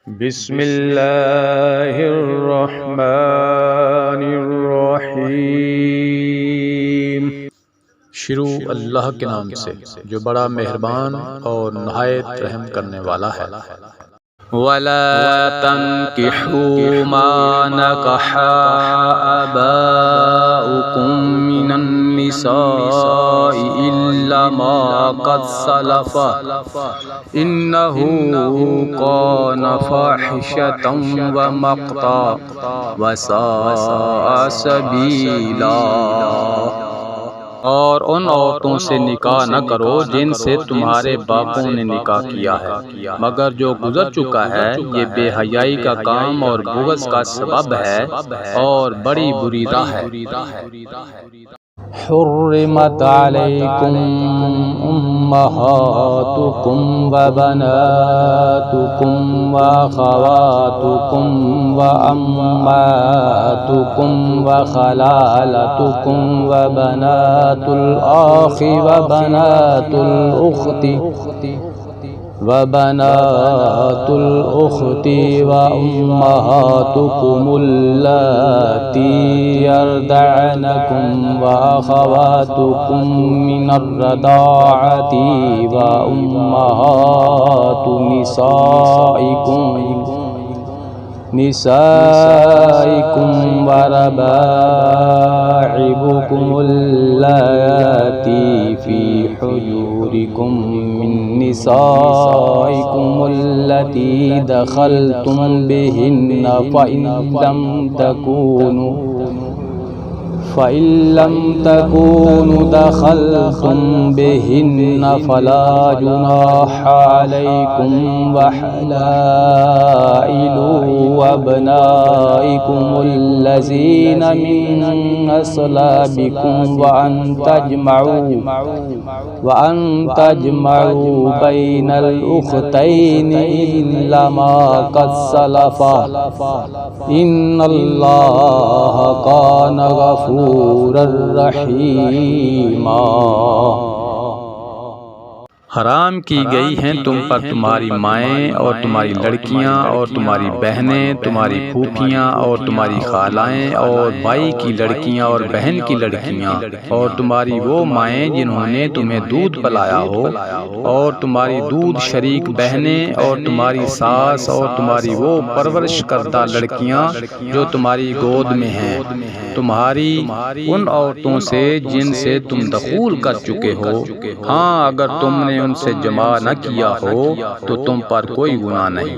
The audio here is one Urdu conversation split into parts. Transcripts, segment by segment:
بسم اللہ الرحمن الرحیم۔ شروع اللہ کے نام سے جو بڑا مہربان اور نہایت رحم کرنے والا ہے۔ وَلَا تَنكِحُوا مَا نَكَحَ آبَاؤُكُم مِّنَ النِّسَاءِ إِلَّا مَا قَدْ سَلَفَ إِنَّهُ كَانَ فَاحِشَةً وَمَقْتًا وَسَاءَ سَبِيلًا۔ اور ان عورتوں سے نکاح نہ کرو جن سے تمہارے باپوں نے نکاح کیا ہے، مگر جو گزر چکا ہے، یہ بے حیائی کا کام اور بغض کا سبب ہے اور بڑی بری راہ ہے۔ حرمت علیکم امہاتکم وبناتکم واخواتکم وعماتکم وخلالتکم وبنات الاخ وبنات الأخت وأمهاتكم اللاتي يرضعنكم وأخواتكم من الرضاعة وأمهات نسائكم وربائبكم اللاتي في حجوركم من نسائكم التي دخلتم بهن فإن لم تكونوا دخلتم بهن فلا جناح عليكم وحلائل أبنائكم الذين من أصلابكم وأن تجمعوا بين الأختين إلا ما قد سلف إن الله كان غفورا رحیما۔ حرام کی گئی ہیں تم پر تمہاری مائیں اور تمہاری لڑکیاں اور تمہاری بہنیں، تمہاری پھوپھیاں اور تمہاری خالائیں اور بھائی کی لڑکیاں اور بہن کی لڑکیاں اور تمہاری وہ مائیں جنہوں نے تمہیں دودھ پلایا ہو اور تمہاری دودھ شریک بہنیں اور تمہاری ساس اور تمہاری وہ پرورش کردہ لڑکیاں جو تمہاری گود میں ہیں، تمہاری ان عورتوں سے جن سے تم دخول کر چکے ہو، ہاں اگر تم نے ان سے جمع نہ کیا ہو تو تم پر کوئی گناہ نہیں،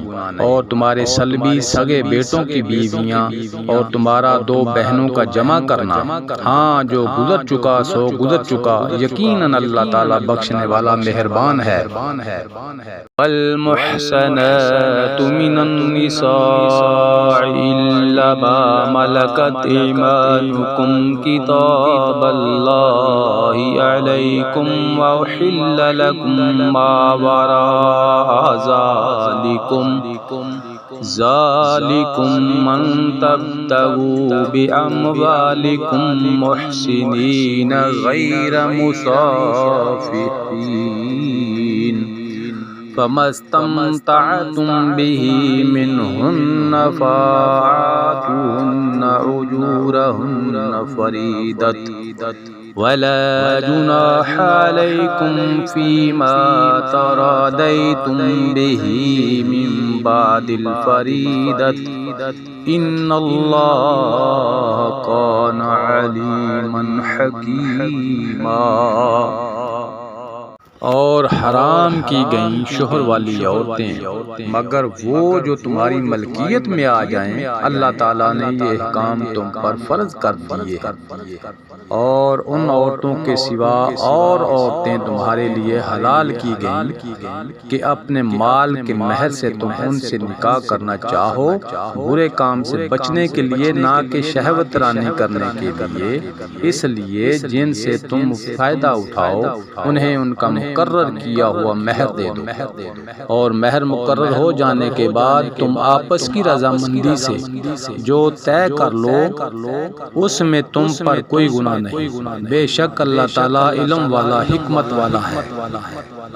اور تمہارے سلبی سگے بیٹوں کی بیویاں اور تمہارا دو بہنوں کا جمع کرنا، ہاں جو گزر چکا سو گزر چکا، یقیناً اللہ تعالیٰ بخشنے والا مہربان ہے۔ والمحصنات من النساء إلا ما ملكت أيمانكم كتاب الله عليكم وأحل لكم ما وراء ذلكم من تبتغوا بأموالكم محسنين غير مسافحين فما استمتعتم به منهن فآتوهن أجورهن فريضة ولا جناح عليكم فيما تراضيتم به من بعد الفريضة إن الله كان عليما حكيما۔ اور حرام کی گئیں شوہر والی عورتیں مگر وہ جو تمہاری ملکیت میں آ جائیں، اللہ تعالیٰ نے یہ احکام تم پر فرض کر دیے ہیں، اور ان عورتوں کے سوا اور عورتیں تمہارے لیے حلال کی گئیں کہ اپنے مال کے مہر سے تم ان سے نکاح کرنا چاہو، برے کام سے بچنے کے لیے نہ کہ شہوت رانی کرنے کے لیے، اس لیے جن سے تم فائدہ اٹھاؤ انہیں ان کا مقرر کیا ہوا مہر دے دو، اور مہر مقرر ہو جانے کے بعد تم آپس کی رضامندی سے جو طے کر لو اس میں تم پر کوئی گناہ نہیں، بے شک اللہ تعالیٰ علم والا حکمت والا ہے۔